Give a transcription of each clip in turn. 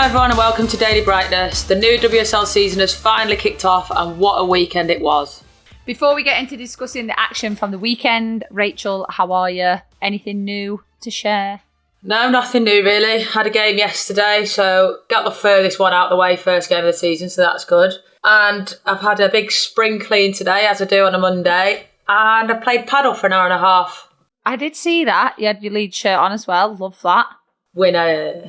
everyone and welcome to Daly Brightness. The new WSL season has finally kicked off and what a weekend it was. Before we get into discussing the action from the weekend, Rachel, how are you? Anything new to share? No, nothing new really. Had a game yesterday, so got the furthest one out of the way, first game of the season, so that's good. And I've had a big spring clean today, as I do on a Monday, and I played paddle for an hour and a half. I did see that. You had your lead shirt on as well. Love that. Winner.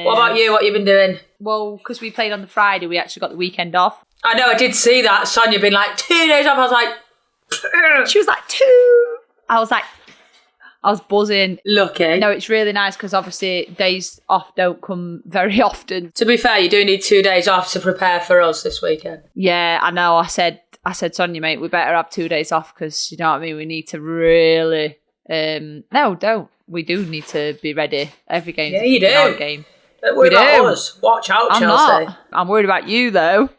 What about you? What have you been doing? Well, because we played on the Friday, we actually got the weekend off. I know, I did see that. Sonia been like, 2 days off. I was like... She was like, 2. I was buzzing. Lucky. No, it's really nice because obviously days off don't come very often. To be fair, you do need 2 days off to prepare for us this weekend. Yeah, I know. I said, Sonia, mate, we better have 2 days off because, you know what I mean, we need to really... No, don't. We do need to be ready. Every game. Yeah, you do. Our game. Don't worry about us. Watch out, I'm Chelsea. not. I'm worried about you, though.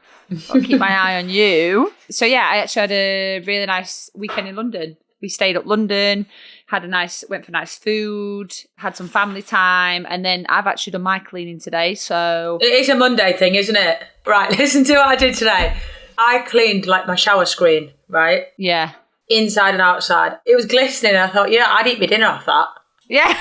I'll keep my eye on you. So, yeah, I actually had a really nice weekend in London. We stayed up London, went for nice food, had some family time, and then I've actually done my cleaning today, so... It is a Monday thing, isn't it? Right, listen to what I did today. I cleaned, like, my shower screen, right? Yeah. Inside and outside. It was glistening, and I thought, I'd eat my dinner off that. Yeah.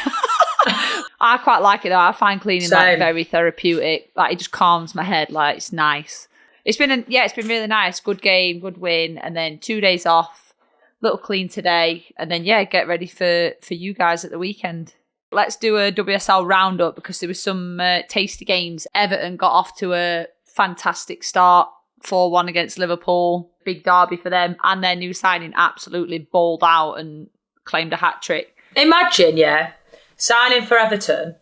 I quite like it, though. I find cleaning, like, very therapeutic. Like, it just calms my head. Like, it's nice. It's been really nice. Good game, good win, and then 2 days off. Little clean today, and then get ready for you guys at the weekend. Let's do a WSL Round-Up because there was some tasty games. Everton got off to a fantastic start, 4-1 against Liverpool, big derby for them, and their new signing absolutely balled out and claimed a hat-trick. Imagine, signing for Everton,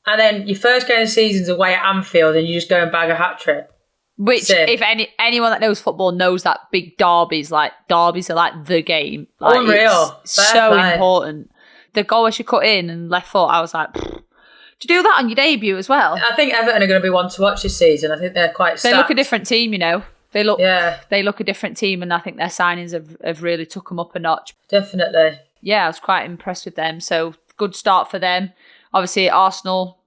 and then your first game of the season's away at Anfield and you just go and bag a hat-trick. Which, if anyone that knows football knows that big derbies are like the game. Like, unreal. It's so important. The goal she cut in and left foot, I was like, to do that on your debut as well. I think Everton are going to be one to watch this season. I think they're quite stacked. They look a different team, you know. They look a different team, and I think their signings have really took them up a notch. Definitely. Yeah, I was quite impressed with them. So, good start for them. Obviously, Arsenal...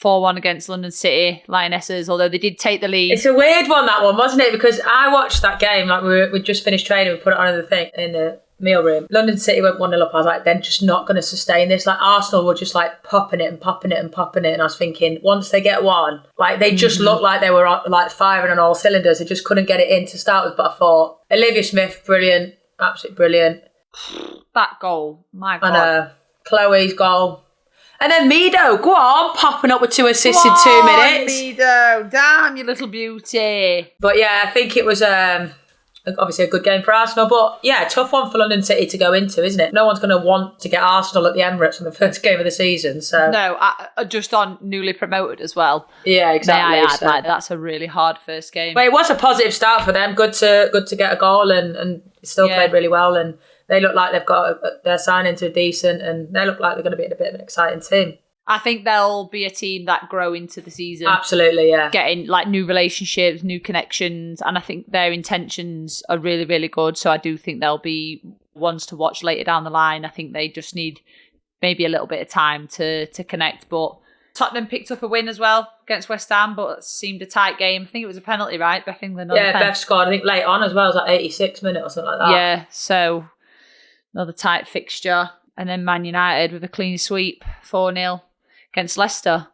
4-1 against London City, Lionesses, although they did take the lead. It's a weird one, that one, wasn't it? Because I watched that game, like we just finished training, we put it on in the meal room. London City went 1-0 up. I was like, they're just not going to sustain this. Like, Arsenal were just like popping it. And I was thinking, once they get one, like they just looked like they were like firing on all cylinders. They just couldn't get it in to start with. But I thought, Olivia Smith, brilliant, absolutely brilliant. That goal, my God. And Chloe's goal. And then Mido, go on, popping up with 2 assists in 2 minutes. Mido, damn, you little beauty. But yeah, I think it was obviously a good game for Arsenal. But yeah, tough one for London City to go into, isn't it? No one's going to want to get Arsenal at the Emirates in the first game of the season. So no, just on newly promoted as well. Yeah, exactly. May I add, like, that's a really hard first game. But it was a positive start for them. Good to get a goal and still played really well. And they look like they've got their signings are decent, and they look like they're going to be a bit of an exciting team. I think they'll be a team that grow into the season. Absolutely, yeah. Getting like new relationships, new connections, and I think their intentions are really, really good. So I do think they'll be ones to watch later down the line. I think they just need maybe a little bit of time to connect. But Tottenham picked up a win as well against West Ham, but it seemed a tight game. I think it was a penalty, right? Beth England. Beth scored, I think, late on as well. It was like 86 minutes or something like that. Yeah, so another tight fixture. And then Man United with a clean sweep, 4-0 against Leicester.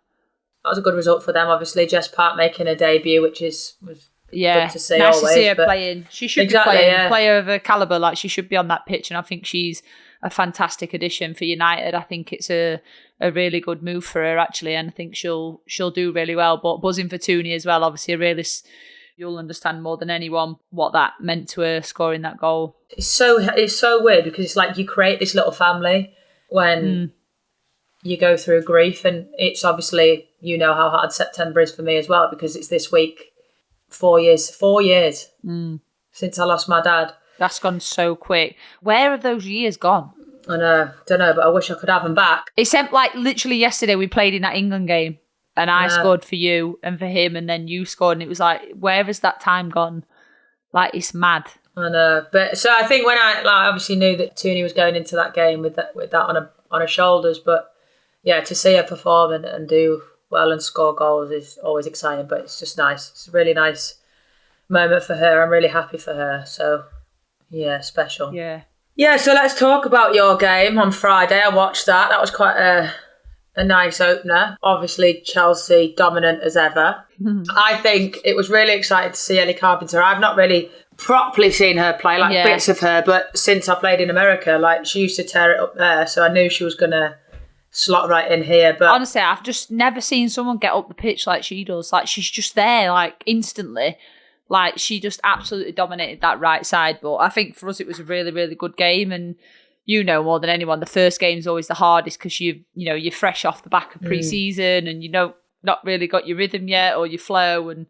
That was a good result for them, obviously. Jess Park making a debut, which was good to see. Nice always, to see her playing. She should be playing. Player of a calibre, like she should be on that pitch, and I think she's a fantastic addition for United. I think it's a really good move for her, actually, and I think she'll do really well. But buzzing for Tooney as well, obviously a realist. You'll understand more than anyone what that meant to her scoring that goal. It's so weird because it's like you create this little family when you go through grief, and it's obviously, you know how hard September is for me as well, because it's this week 4 years since I lost my dad. That's gone so quick. Where have those years gone? I know, don't know, but I wish I could have them back. Except like literally yesterday we played in that England game. And I scored for you and for him, and then you scored, and it was like, where has that time gone? Like, it's mad. I know, but so I think when I obviously knew that Tooney was going into that game with that on her shoulders, but yeah, to see her perform and do well and score goals is always exciting, but it's just nice. It's a really nice moment for her. I'm really happy for her. So, yeah, special. Yeah. Yeah, so let's talk about your game on Friday. I watched that. That was quite a nice opener. Obviously, Chelsea dominant as ever. I think it was really exciting to see Ellie Carpenter. I've not really properly seen her play, bits of her, but since I played in America, she used to tear it up there, so I knew she was going to slot right in here. But honestly, I've just never seen someone get up the pitch like she does. She's just there, instantly. She just absolutely dominated that right side. But I think for us, it was a really, really good game. And more than anyone, the first game's always the hardest because you're fresh off the back of pre-season and not really got your rhythm yet or your flow, and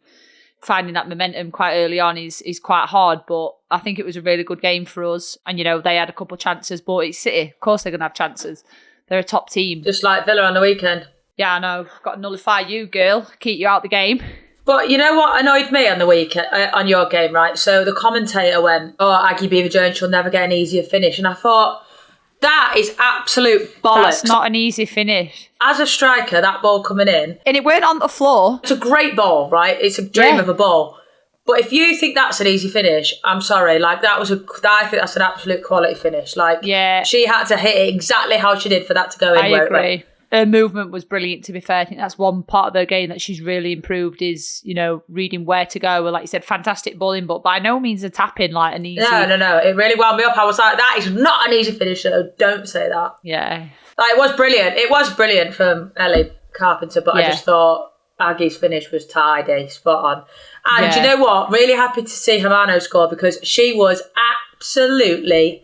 finding that momentum quite early on is quite hard. But I think it was a really good game for us. And, they had a couple of chances, but it's City. Of course they're going to have chances. They're a top team. Just like Villa on the weekend. Yeah, I know. Got to nullify you, girl. Keep you out the game. But you know what annoyed me on the weekend, on your game, right? So the commentator went, Aggie Beaver-Jones, she'll never get an easier finish. And I thought, that is absolute bollocks. That's not an easy finish. As a striker, that ball coming in. And it weren't on the floor. It's a great ball, right? It's a dream of a ball. But if you think that's an easy finish, I'm sorry. I think that's an absolute quality finish. She had to hit it exactly how she did for that to go in. I agree. Her movement was brilliant, to be fair. I think that's one part of her game that she's really improved is, reading where to go. Like you said, fantastic bowling, but by no means a tap-in an easy... No. It really wound me up. I was like, that is not an easy finish, so don't say that. Yeah. It was brilliant. It was brilliant from Ellie Carpenter, but I just thought Aggie's finish was tidy, spot on. And do you know what? Really happy to see Hermano score because she was absolutely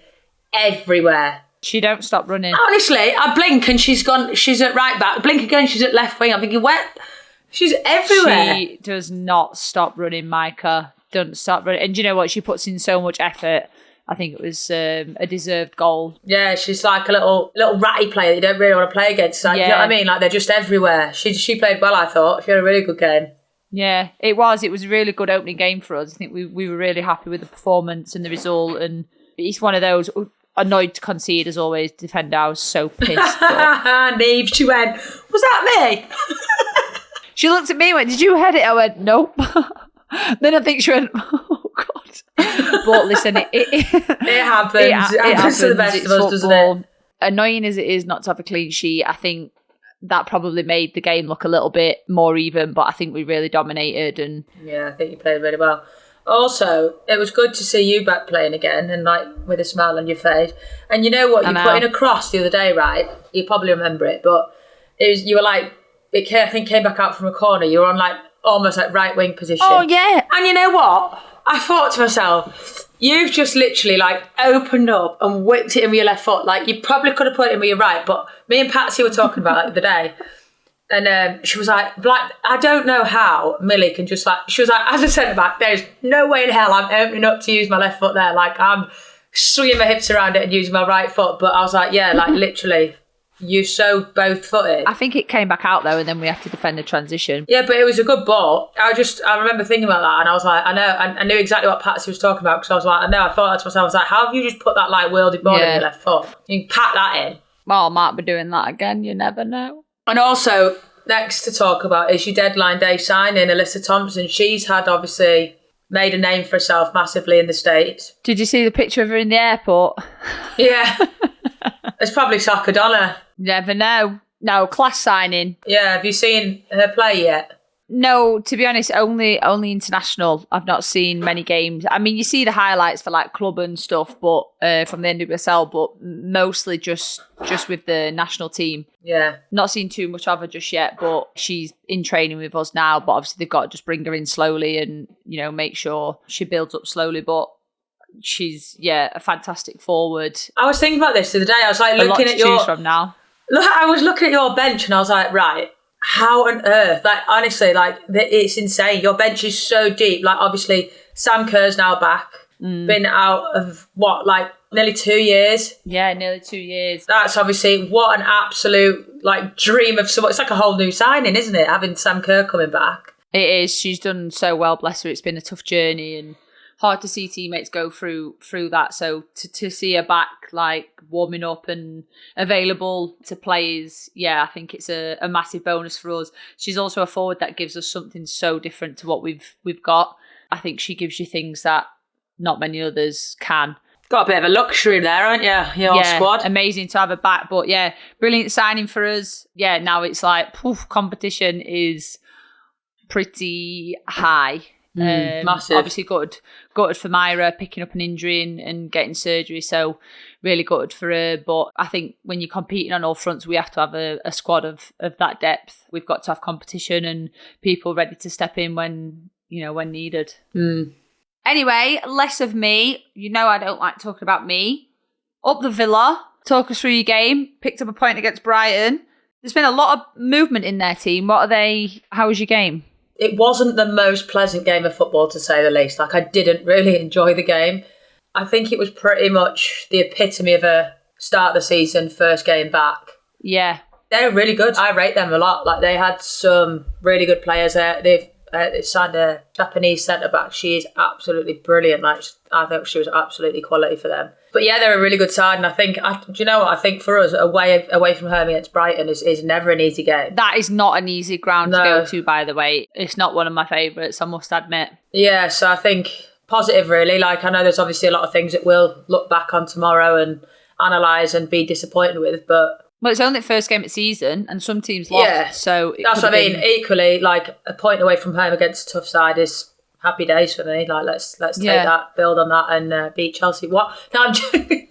everywhere. She don't stop running. Honestly, I blink and she's at right back. Blink again, she's at left wing. I'm thinking, where? She's everywhere. She does not stop running, Micah. Doesn't stop running. And do you know what? She puts in so much effort. I think it was a deserved goal. Yeah, she's like a little ratty player that you don't really want to play against. You know what I mean? They're just everywhere. She played well, I thought. She had a really good game. Yeah, it was. It was a really good opening game for us. I think we were really happy with the performance and the result. And it's one of those... Annoyed to concede as always. Defender, I was so pissed. Neve, she went, was that me? She looked at me and went, did you head it? I went, nope. Then I think she went, oh God. But listen, it happens. It happens to the best of us, football. Doesn't it? Annoying as it is not to have a clean sheet, I think that probably made the game look a little bit more even, but I think we really dominated. And yeah, I think you played really well. Also, it was good to see you back playing again and with a smile on your face. And you know what? You put in a cross the other day, right? You probably remember it, but you were I think came back out from a corner. You were on almost right wing position. Oh, yeah. And you know what? I thought to myself, you've just literally opened up and whipped it in with your left foot. You probably could have put it in with your right, but me and Patsy were talking about it the other day. And she was like, I don't know how Millie can just she was like, as a centre back, there's no way in hell I'm opening up to use my left foot there. I'm swinging my hips around it and using my right foot. But I was like, yeah, literally, you're so both footed. I think it came back out though, and then we had to defend the transition. Yeah, but it was a good ball. I remember thinking about that, and I was like, I know, I knew exactly what Patsy was talking about because I was like, I know, I thought that to myself. I was like, how have you just put that wielded ball in your left foot? You can pat that in. Well, I might be doing that again. You never know. And also, next to talk about is your deadline day signing, Alyssa Thompson. She's had obviously made a name for herself massively in the States. Did you see the picture of her in the airport? Yeah. It's probably soccer Donna. Never know. No, class signing. Yeah, have you seen her play yet? No, to be honest, only international. I've not seen many games. I mean, you see the highlights for club and stuff, but from the NWSL, but mostly just with the national team. Yeah. Not seen too much of her just yet, but she's in training with us now. But obviously they've got to just bring her in slowly and make sure she builds up slowly. But she's a fantastic forward. I was thinking about this the other day. I was looking at your. Choose from now. Look, I was looking at your bench and I was like, right. How on earth? Honestly, it's insane. Your bench is so deep. Obviously, Sam Kerr's now back. Been out of nearly 2 years. Yeah, nearly 2 years. That's obviously what an absolute dream of someone. It's like a whole new signing, isn't it? Having Sam Kerr coming back. It is. She's done so well, bless her. It's been a tough journey, and hard to see teammates go through that. So to see her back, like warming up and available to players, I think it's a massive bonus for us. She's also a forward that gives us something so different to what we've got. I think she gives you things that not many others can. Got a bit of a luxury there, aren't you? Your squad. Amazing to have her back. But brilliant signing for us. Now it's like competition is pretty high. Massive. Obviously gutted for Myra picking up an injury and getting surgery, so really gutted for her. But I think when you're competing on all fronts, we have to have a squad of that depth. We've got to have competition and people ready to step in when needed. Anyway, less of me. I don't like talking about me. Up the Villa, talk us through your game. Picked up a point against Brighton. There's been a lot of movement in their team. How was your game? It wasn't the most pleasant game of football, to say the least. Like, I didn't really enjoy the game. I think it was pretty much the epitome of a start of the season, first game back. Yeah. They're really good. I rate them a lot. Like, they had some really good players there. They've signed a Japanese centre-back. She is absolutely brilliant. Like, I think she was absolutely quality for them. But they're a really good side. And I think, do you know what? I think for us, away from home against Brighton is never an easy game. That is not an easy ground to go to, by the way. It's not one of my favourites, I must admit. Yeah, so I think positive, really. Like, I know there's obviously a lot of things that we'll look back on tomorrow and analyse and be disappointed with, but... Well, it's only the first game of the season, and some teams lost, so... That's what I mean. Equally, like, a point away from home against a tough side is happy days for me. Like, let's take that, build on that, and beat Chelsea. What? No, I'm joking.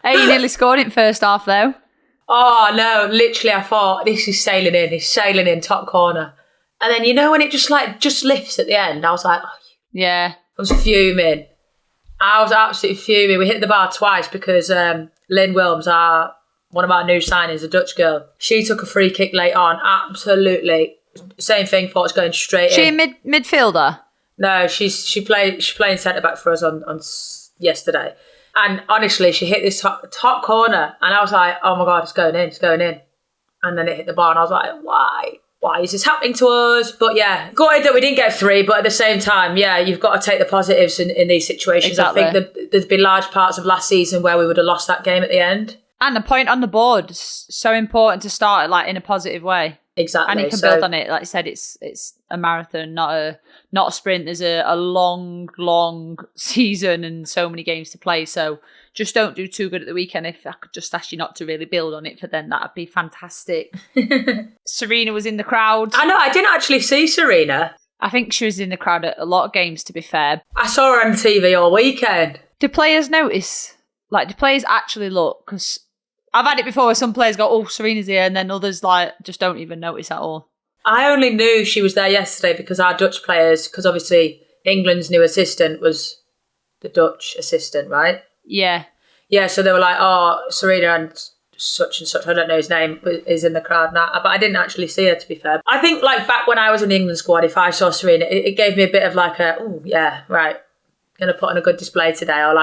Hey, you nearly scored it first half, though. Oh, no, literally, I thought, this is sailing in. It's sailing in, top corner. And then, when it just lifts at the end, I was like... Oh, yeah. I was fuming. I was absolutely fuming. We hit the bar twice because... Lynn Wilms, one of our new signings, a Dutch girl, she took a free kick late on. Absolutely. Same thing, thought it was going straight in. She a midfielder? No, she's playing centre-back for us on yesterday. And honestly, she hit this top corner and I was like, oh my God, it's going in. And then it hit the bar and I was like, why? Why is this happening to us? But gutted that we didn't get 3, but at the same time, you've got to take the positives in these situations. Exactly. I think that there's been large parts of last season where we would have lost that game at the end. And the point on the board is so important to start in a positive way. Exactly. And you can build on it. Like I said, it's a marathon, not a sprint. There's a long season and so many games to play. So just don't do too good at the weekend. If I could just ask you not to really build on it for then, that'd be fantastic. Serena was in the crowd. I know, I didn't actually see Serena. I think she was in the crowd at a lot of games, to be fair. I saw her on TV all weekend. Do players notice? Like, do players actually look? Because I've had it before where some players go, oh, Serena's here, and then others just don't even notice at all. I only knew she was there yesterday because our Dutch players, because obviously England's new assistant was the Dutch assistant, right? Yeah. Yeah, so they were like, oh, Serena and such, I don't know his name, is in the crowd now. But I didn't actually see her, to be fair. I think, back when I was in the England squad, if I saw Serena, it gave me a bit of oh, yeah, right, going to put on a good display today. Or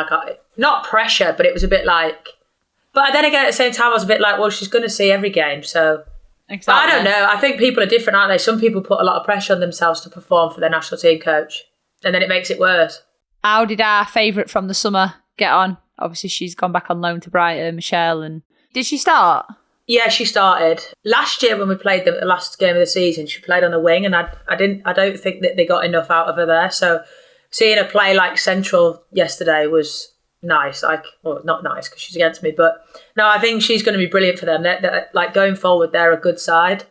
not pressure, but it was a bit But then again, at the same time, I was a bit well, she's going to see every game, so... Exactly. But I don't know. I think people are different, aren't they? Some people put a lot of pressure on themselves to perform for their national team coach, and then it makes it worse. How did our favourite from the summer get on? Obviously, she's gone back on loan to Brighton, Michelle, and... Did she start? Yeah, she started. Last year when we played the last game of the season, she played on the wing, and I don't think that they got enough out of her there, so seeing her play central yesterday was... nice, not nice because she's against me, but no, I think she's going to be brilliant for them. They're going forward, they're a good side.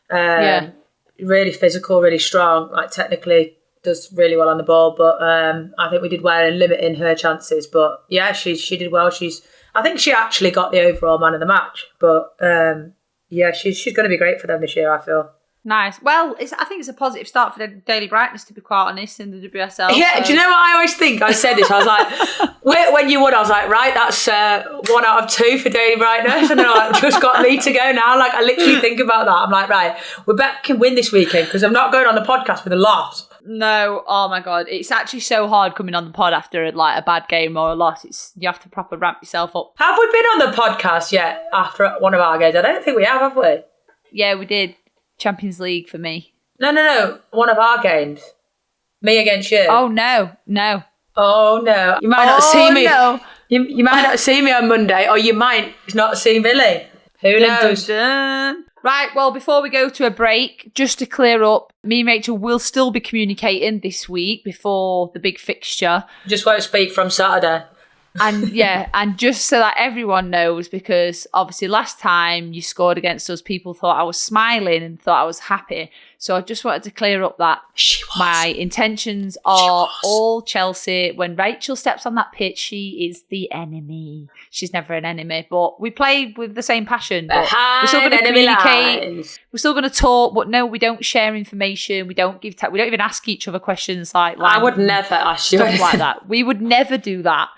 Really physical, really strong. Technically, does really well on the ball, but I think we did well in limiting her chances. But yeah, she did well. I think she actually got the overall man of the match. But she's going to be great for them this year, I feel. Nice. Well, I think it's a positive start for the Daly Brightness, to be quite honest, in the WSL. Yeah, so. Do you know what I always think? I said this, I was like, when you won, I was like, right, that's 1 out of 2 for Daly Brightness. And then I just got me to go now. I literally think about that. I'm like, right, we better can win this weekend because I'm not going on the podcast with a loss. No, oh my God. It's actually so hard coming on the pod after a bad game or a loss. You have to proper ramp yourself up. Have we been on the podcast yet after one of our games? I don't think we have we? Yeah, we did. Champions League for me. No. One of our games. Me against you? Oh, no. Oh, no. You might not see me. No. You might not see me on Monday, or you might not see Millie. Who knows? Dun, dun, dun. Right, well, before we go to a break, just to clear up, me and Rachel will still be communicating this week before the big fixture. Just won't speak from Saturday. And yeah, and just so that everyone knows, because obviously last time you scored against us, people thought I was smiling and thought I was happy. So I just wanted to clear up that my intentions are all Chelsea. When Rachel steps on that pitch, she is the enemy. She's never an enemy, but we play with the same passion. But we're still going to communicate. Lines. We're still going to talk, but no, we don't share information. We don't give. We don't even ask each other questions like I would never ask you stuff like that. We would never do that.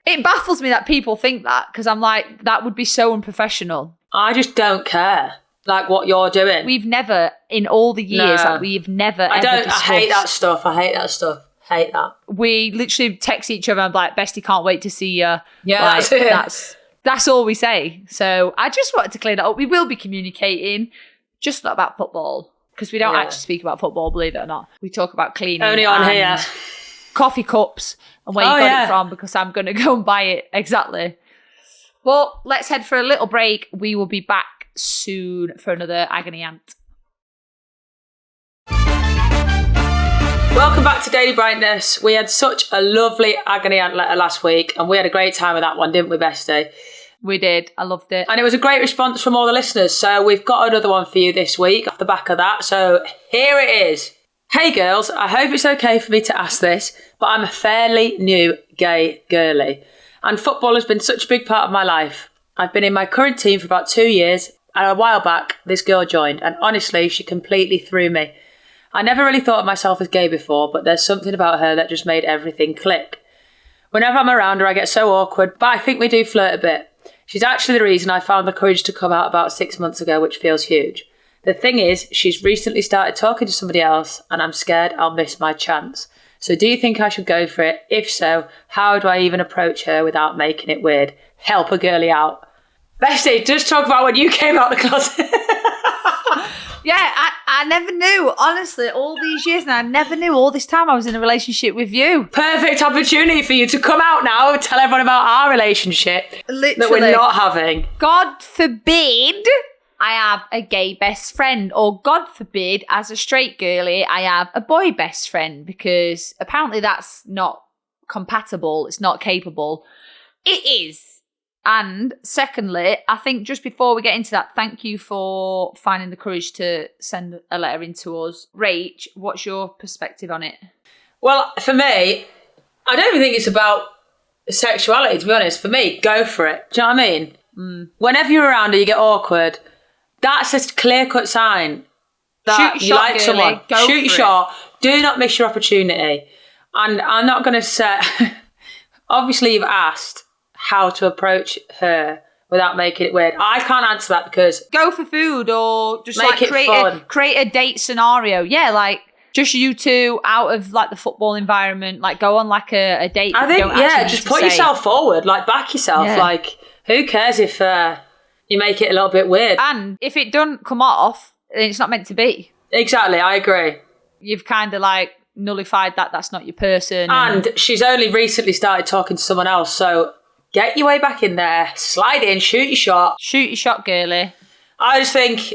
It baffles me that people think that, because I'm like, that would be so unprofessional. I just don't care, like, what you're doing. We've never, in all the years, we've never, I hate that stuff. Hate that. We literally text each other and like, Bestie, can't wait to see you. Yeah, like, that's all we say. So I just wanted to clear that up. We will be communicating, just not about football, because we don't actually speak about football, believe it or not. We talk about cleaning. Only on here. Coffee cups and where you got it from, because I'm going to go and buy it. Exactly. But let's head for a little break. We will be back soon for another Agony Aunt. Welcome back to Daly Brightness. We had such a lovely Agony Aunt letter last week, and we had a great time with that one, didn't we, Bestie? We did. I loved it. And it was a great response from all the listeners. So we've got another one for you this week off the back of that. So here it is. Hey girls, I hope it's okay for me to ask this, but I'm a fairly new gay girly, and football has been such a big part of my life. I've been in my current team for about 2 years, and a while back this girl joined, and honestly she completely threw me. I never really thought of myself as gay before, but there's something about her that just made everything click. Whenever I'm around her I get so awkward, but I think we do flirt a bit. She's actually the reason I found the courage to come out about 6 months ago, which feels huge. The thing is, she's recently started talking to somebody else, and I'm scared I'll miss my chance. So do you think I should go for it? If so, how do I even approach her without making it weird? Help a girly out. Bestie, just talk about when you came out the closet. Yeah, I never knew, honestly, all these years, and I never knew all this time I was in a relationship with you. Perfect opportunity for you to come out now and tell everyone about our relationship. Literally. That we're not having. God forbid I have a gay best friend, or God forbid, as a straight girly, I have a boy best friend, because apparently that's not compatible. It's not capable. It is. And secondly, I think just before we get into that, thank you for finding the courage to send a letter in to us. Rach, what's your perspective on it? Well, for me, I don't even think it's about sexuality, to be honest. For me, go for it. Do you know what I mean? Whenever you're around her, you get awkward. That's a clear-cut sign that you like someone. Shoot your shot. Do not miss your opportunity. And I'm not going to say... Obviously, you've asked how to approach her without making it weird. I can't answer that because... Go for food, or just make it fun. Create a date scenario. Yeah, like just you two out of like the football environment. Like go on like a date. I think, just put yourself forward. Like back yourself. Yeah. Like who cares if you make it a little bit weird? And if it doesn't come off, then it's not meant to be. Exactly, I agree. You've kind of like nullified that. That's not your person. And she's only recently started talking to someone else, so... Get your way back in there, slide in, shoot your shot. Shoot your shot, girly. I just think,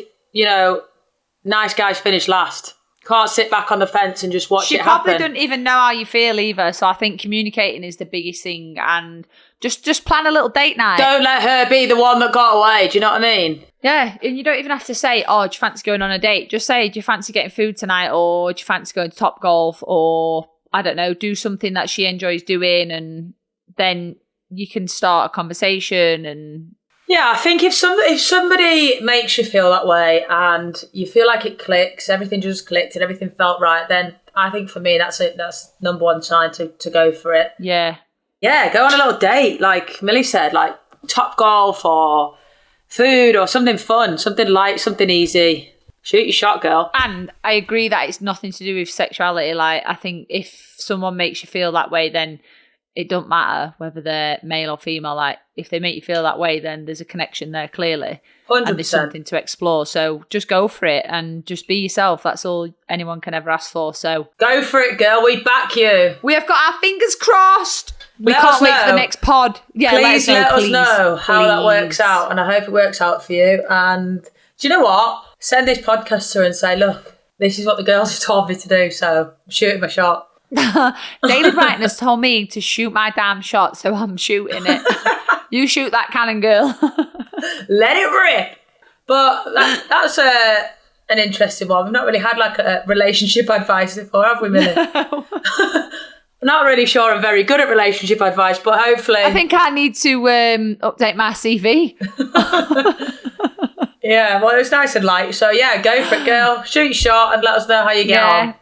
nice guys finish last. Can't sit back on the fence and just watch it happen. She probably doesn't even know how you feel either, so I think communicating is the biggest thing, and just plan a little date night. Don't let her be the one that got away, do you know what I mean? Yeah, and you don't even have to say, oh, do you fancy going on a date? Just say, do you fancy getting food tonight, or do you fancy going to Topgolf, or, I don't know, do something that she enjoys doing, and then... you can start a conversation. And yeah, I think if somebody makes you feel that way and you feel like it clicks, everything just clicked and everything felt right, then I think for me that's it. That's number one sign to go for it. Yeah, go on a little date, like Millie said, like Topgolf or food or something fun, something light, something easy. Shoot your shot, girl. And I agree that it's nothing to do with sexuality. Like, I think if someone makes you feel that way, then it don't matter whether they're male or female. Like, if they make you feel that way, then there's a connection there, clearly. 100%. And there's something to explore. So just go for it and just be yourself. That's all anyone can ever ask for. So go for it, girl. We back you. We have got our fingers crossed. We can't wait for the next pod. Yeah, please let us know how that works out. And I hope it works out for you. And do you know what? Send this podcast to her and say, look, this is what the girls have told me to do. So I'm shooting my shot. Daly Brightness told me to shoot my damn shot, so I'm shooting it. You shoot that cannon, girl. Let it rip. But that's an interesting one. We've not really had like a relationship advice before, have we, Millie? No. I'm not really sure I'm very good at relationship advice, but hopefully... I think I need to update my CV. Yeah, well, it was nice and light. So, yeah, go for it, girl. Shoot your shot and let us know how you get on.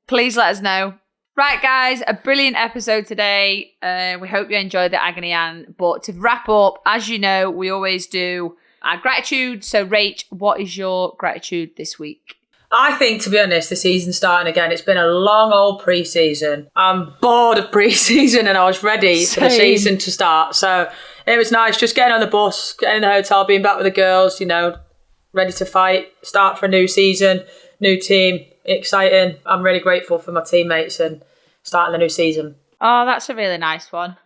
Please let us know. Right, guys, a brilliant episode today. We hope you enjoyed the Agony Aunt. But to wrap up, as you know, we always do our gratitude. So, Rach, what is your gratitude this week? I think, to be honest, the season's starting again. It's been a long old pre-season. I'm bored of pre-season and I was ready for the season to start. So it was nice just getting on the bus, getting in the hotel, being back with the girls, you know, ready to fight, start for a new season, new team. Exciting. I'm really grateful for my teammates and starting the new season. Oh, that's a really nice one.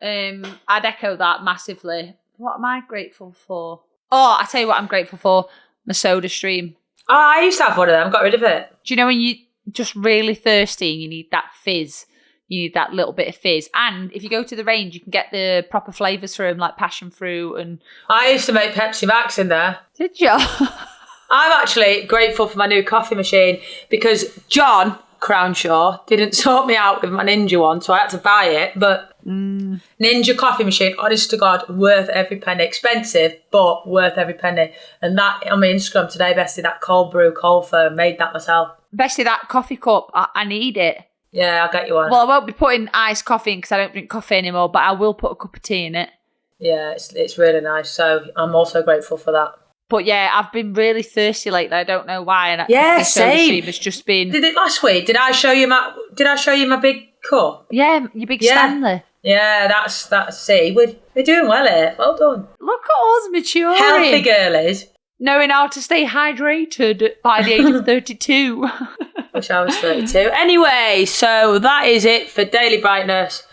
I'd echo that massively. What am I grateful for? Oh, I tell you what I'm grateful for. My soda stream. Oh, I used to have one of them. Got rid of it. Do you know when you're just really thirsty and you need that fizz? You need that little bit of fizz. And if you go to the range, you can get the proper flavours for them, like passion fruit and... I used to make Pepsi Max in there. Did you? I'm actually grateful for my new coffee machine because John Crownshaw didn't sort me out with my Ninja one, so I had to buy it. But Ninja coffee machine, honest to God, worth every penny. Expensive, but worth every penny. And that on my Instagram today, Bestie, that cold brew, cold foam, made that myself. Bestie, that coffee cup, I need it. Yeah, I'll get you one. Well, I won't be putting iced coffee in because I don't drink coffee anymore, but I will put a cup of tea in it. Yeah, it's really nice. So I'm also grateful for that. But yeah, I've been really thirsty lately. I don't know why. And yeah, same. It's just been. Did it last week? Did I show you my big cup? Yeah, your big Stanley. Yeah, that's see, we're doing well here. Well done. Look at us maturing. Healthy girlies. Knowing how to stay hydrated by the age of 32. Wish I was 32. Anyway, so that is it for Daly Brightness.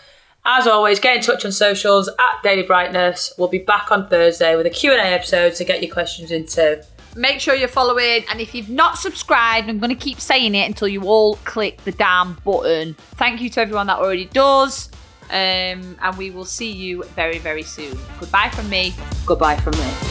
As always, get in touch on socials at Daly Brightness. We'll be back on Thursday with a Q&A episode to get your questions into. Make sure you're following, and if you've not subscribed, I'm going to keep saying it until you all click the damn button. Thank you to everyone that already does, and we will see you very, very soon. Goodbye from me. Goodbye from me.